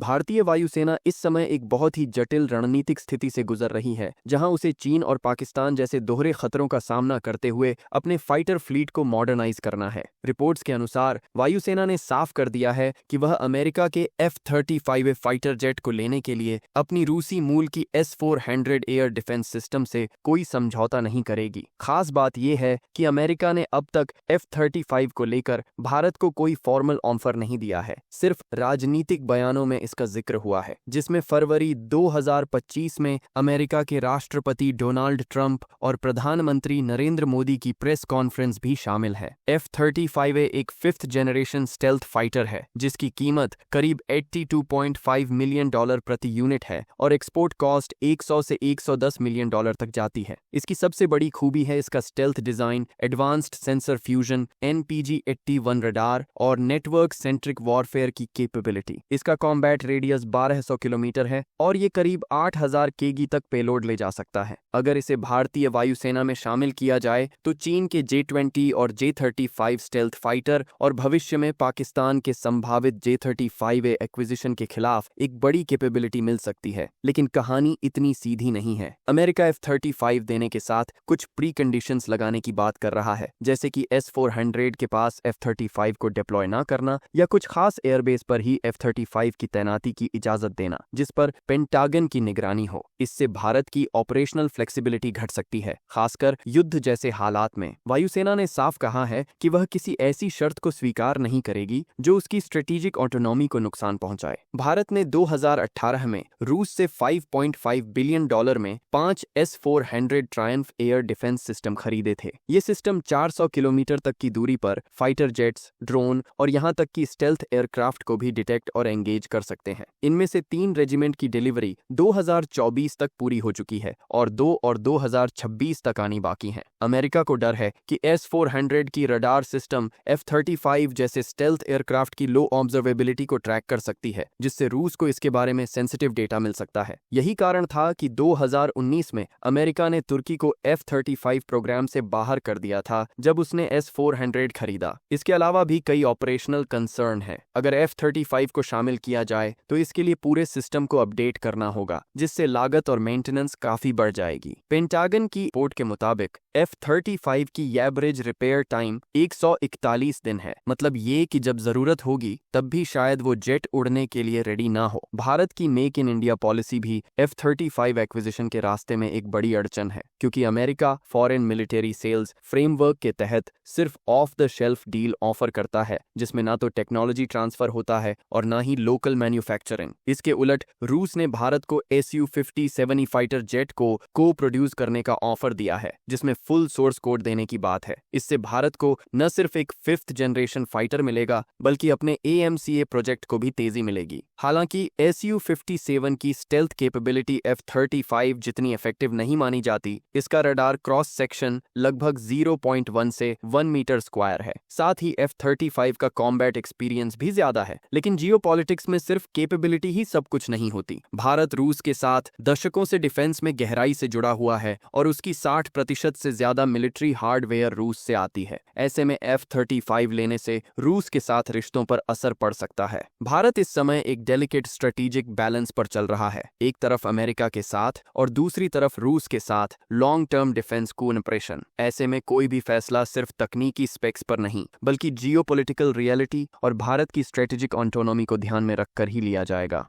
भारतीय वायुसेना इस समय एक बहुत ही जटिल रणनीतिक स्थिति से गुजर रही है, जहां उसे चीन और पाकिस्तान जैसे दोहरे खतरों का सामना करते हुए अपने फाइटर फ्लीट को मॉडर्नाइज करना है। रिपोर्ट्स के अनुसार वायुसेना ने साफ कर दिया है कि वह अमेरिका के F-35A फाइटर जेट को लेने के लिए अपनी रूसी मूल की S-400 एयर डिफेंस सिस्टम से कोई समझौता नहीं करेगी। खास बात यह है कि अमेरिका ने अब तक F-35 को लेकर भारत को कोई फॉर्मल ऑफर नहीं दिया है, सिर्फ राजनीतिक बयानों में इसका जिक्र हुआ है, जिसमें फरवरी 2025 में अमेरिका के राष्ट्रपति डोनाल्ड ट्रंप और प्रधानमंत्री नरेंद्र मोदी की प्रेस कॉन्फ्रेंस भी शामिल है। F-35A एक 5th जनरेशन स्टेल्थ फाइटर है, जिसकी कीमत करीब $82.5 मिलियन प्रति यूनिट है और एक्सपोर्ट कॉस्ट 100 से 110 मिलियन डॉलर तक जाती है। इसकी सबसे बड़ी खूबी है इसका stealth design, advanced sensor fusion, NPG-81 radar और नेटवर्क सेंट्रिक वॉरफेयर की कैपेबिलिटी। इसका कॉम्बैट रेडियस 1200 किलोमीटर है और ये करीब 8000 केजी तक पेलोड ले जा सकता है। अगर इसे भारतीय वायुसेना में शामिल किया जाए तो चीन के J-20 और J-35 स्टेल्थ फाइटर और भविष्य में पाकिस्तान के संभावित J-35A एक्विजिशन के खिलाफ एक बड़ी कैपेबिलिटी मिल सकती है। लेकिन कहानी इतनी सीधी नहीं है। अमेरिका F-35 देने के साथ कुछ प्री कंडीशंस लगाने की बात कर रहा है, जैसे कि S-400 के पास F-35 को डिप्लॉय ना करना या कुछ खास एयरबेस पर ही F-35 की तैनाती की इजाजत देना, जिस पर पेंटागन की निगरानी हो। इससे भारत की ऑपरेशनल फ्लेक्सिबिलिटी घट सकती है, खासकर युद्ध जैसे हालात में। वायुसेना ने साफ कहा है कि वह किसी ऐसी शर्त को स्वीकार नहीं करेगी जो उसकी स्ट्रेटेजिक ऑटोनॉमी को नुकसान पहुंचाए। भारत ने 2018 में रूस से $5.5 बिलियन में 5 S-400 Triumph air defence system खरीदे थे। ये सिस्टम 400 किलोमीटर तक की दूरी पर फाइटर जेट्स, ड्रोन और यहां तक कि स्टेल्थ एयरक्राफ्ट को भी डिटेक्ट और एंगेज कर सकते हैं। इनमें से 3 रेजिमेंट की डिलीवरी 2024 तक पूरी हो चुकी है और 2026 तक आनी बाकी है। अमेरिका को डर है कि S-400 की रडार सिस्टम F-35 जैसे स्टेल्थ एयरक्राफ्ट की लो ऑब्जर्वेबिलिटी को ट्रैक कर सकती है, जिससे रूस को इसके बारे में सेंसिटिव डेटा मिल सकता है। यही कारण था कि 2019 में अमेरिका ने तुर्की को F-35 प्रोग्राम से बाहर कर दिया था जब उसने S-400 खरीदा। इसके अलावा भी कई ऑपरेशनल कंसर्न है। अगर F-35 को शामिल किया जाए तो इसके लिए पूरे सिस्टम को अपडेट करना होगा, जिससे लागत और मेंटेनेंस काफी बढ़ जाएगी। पेंटागन की रिपोर्ट के मुताबिक F-35 की एवरेज रिपेयर टाइम 141 दिन है। मतलब ये कि जब जरूरत होगी तब भी शायद वो जेट उड़ने के लिए रेडी ना हो। भारत की मेक इन इंडिया पॉलिसी भी F-35 एक्विजिशन के रास्ते में एक बड़ी अड़चन है, क्योंकि America foreign military sales framework के तहत सिर्फ off the shelf deal offer करता है, जिसमें ना तो टेक्नोलॉजी ट्रांसफर होता है और ना ही लोकल मैन्युफैक्चरिंग। इसके उलट रूस ने भारत को Su-50 फाइटर जेट को प्रोड्यूस करने का ऑफर दिया है, जिसमें फुल सोर्स कोड देने की बात है। इससे भारत को न सिर्फ एक 5th जनरेशन फाइटर मिलेगा, बल्कि अपने AMCA प्रोजेक्ट को भी तेजी मिलेगी। हालांकि Su-57 की स्टेल्थ कैपेबिलिटी F-35 जितनी इफेक्टिव नहीं मानी जाती। इसका रडार क्रॉस सेक्शन लगभग 0.1 से 1 मीटर स्क्वायर है। साथ ही F-35 का कॉम्बैट एक्सपीरियंस भी ज्यादा है। लेकिन जियोपॉलिटिक्स में सिर्फ कैपेबिलिटी ही सब कुछ नहीं होती। भारत रूस के साथ दशकों से डिफेंस में गहराई से जुड़ा हुआ है और उसकी 60% से ज्यादा मिलिट्री हार्डवेयर रूस से आती है। ऐसे में F-35 लेने से रूस के साथ रिश्तों पर असर पड़ सकता है। भारत इस समय एक डेलिकेट स्ट्रेटेजिक बैलेंस पर चल रहा है, एक तरफ अमेरिका के साथ और दूसरी तरफ रूस के साथ लॉन्ग टर्म डिफेंस कोऑपरेशन। ऐसे में कोई भी फैसला सिर्फ तकनीकी स्पेक्स पर नहीं, बल्कि जियोपॉलिटिकल रियलिटी और भारत की स्ट्रेटेजिक ऑटोनॉमी को ध्यान में रखकर ही लिया जाएगा।